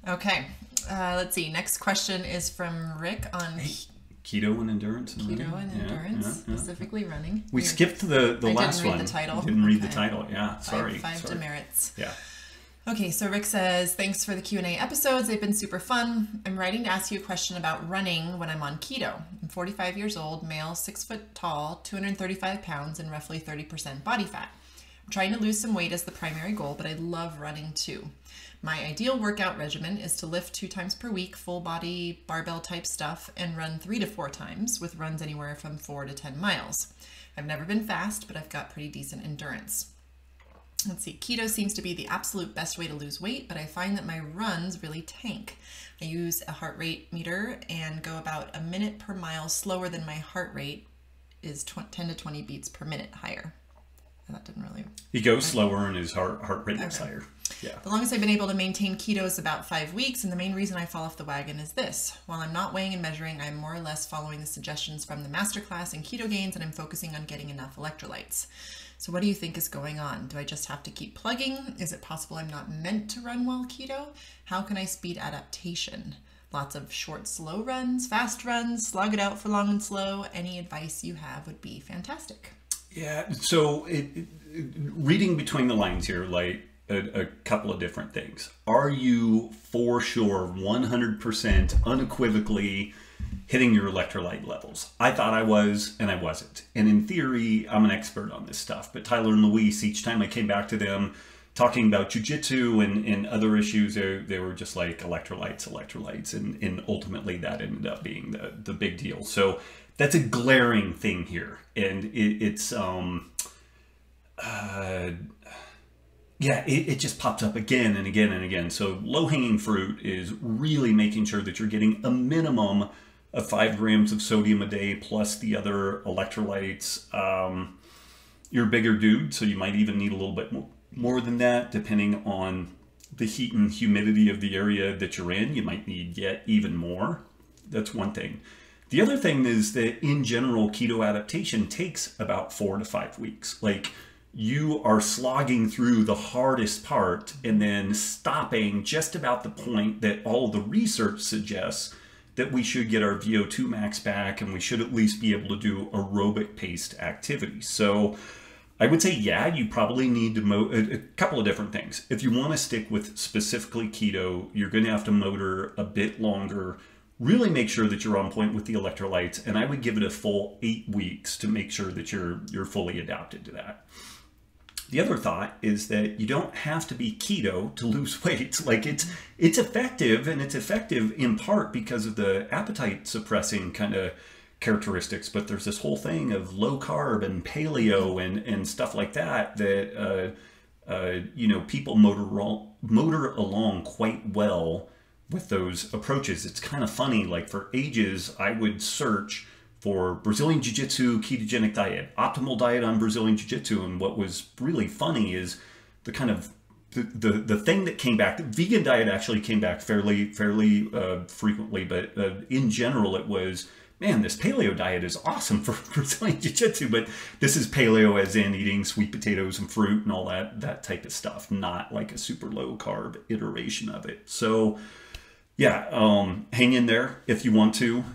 Okay. Let's see. Next question is from Rick on Keto and Endurance. Keto and Endurance, specifically running. We skipped the last one. I didn't read the title. Didn't read the title. Yeah, sorry. Five demerits. Yeah. Okay, so Rick says, thanks for the Q&A episodes. They've been super fun. I'm writing to ask you a question about running when I'm on keto. I'm 45 years old, male, 6 foot tall, 235 pounds, and roughly 30% body fat. I'm trying to lose some weight as the primary goal, but I love running too. My ideal workout regimen is to lift 2 times per week, full body barbell type stuff, and run 3 to 4 times, with runs anywhere from 4 to 10 miles. I've never been fast, but I've got pretty decent endurance. Let's see, keto seems to be the absolute best way to lose weight, but I find that my runs really tank. I use a heart rate meter and go about a minute per mile slower than my heart rate is 10 to 20 beats per minute higher. That didn't really... He goes slower and his heart rate is higher. Yeah. The longest I've been able to maintain keto is about 5 weeks, and the main reason I fall off the wagon is this. While I'm not weighing and measuring, I'm more or less following the suggestions from the Masterclass and Ketogains, and I'm focusing on getting enough electrolytes. So what do you think is going on? Do I just have to keep plugging? Is it possible I'm not meant to run while keto? How can I speed adaptation? Lots of short, slow runs, fast runs, slog it out for long and slow. Any advice you have would be fantastic. Yeah, so reading between the lines here, like a couple of different things. Are you for sure 100% unequivocally hitting your electrolyte levels? I thought I was, and I wasn't. And in theory, I'm an expert on this stuff. But Tyler and Luis, each time I came back to them talking about jiu-jitsu and other issues, they were just like electrolytes. And ultimately that ended up being the big deal. So that's a glaring thing here. And it's it just pops up again and again and again. So low-hanging fruit is really making sure that you're getting a minimum of 5 grams of sodium a day plus the other electrolytes. You're a bigger dude, so you might even need a little bit more than that, depending on the heat and humidity of the area that you're in. You might need yet even more. That's one thing. The other thing is that in general, keto adaptation takes about 4 to 5 weeks. Like, you are slogging through the hardest part and then stopping just about the point that all of the research suggests that we should get our VO2 max back, and we should at least be able to do aerobic paced activity. So I would say, yeah, you probably need to a couple of different things. If you want to stick with specifically keto, you're going to have to motor a bit longer. Really make sure that you're on point with the electrolytes, and I would give it a full 8 weeks to make sure that you're fully adapted to that. The other thought is that you don't have to be keto to lose weight. Like, it's effective, and it's effective in part because of the appetite suppressing kind of characteristics, but there's this whole thing of low carb and paleo and stuff like that you know, people motor along quite well with those approaches. It's kind of funny, like for ages I would search for Brazilian Jiu-Jitsu ketogenic diet, optimal diet on Brazilian Jiu-Jitsu, and what was really funny is the kind of the thing that came back. The vegan diet actually came back fairly frequently, but in general it was, man, this paleo diet is awesome for Brazilian Jiu-Jitsu, but this is paleo as in eating sweet potatoes and fruit and all that type of stuff, not like a super low carb iteration of it. So yeah, hang in there if you want to.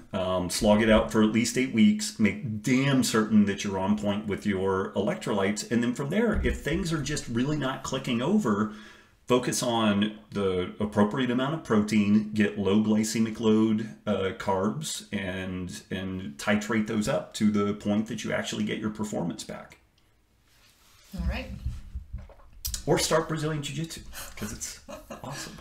Slog it out for at least 8 weeks. Make damn certain that you're on point with your electrolytes. And then from there, if things are just really not clicking over, focus on the appropriate amount of protein, get low glycemic load carbs, and titrate those up to the point that you actually get your performance back. All right. Or start Brazilian Jiu-Jitsu, because it's awesome.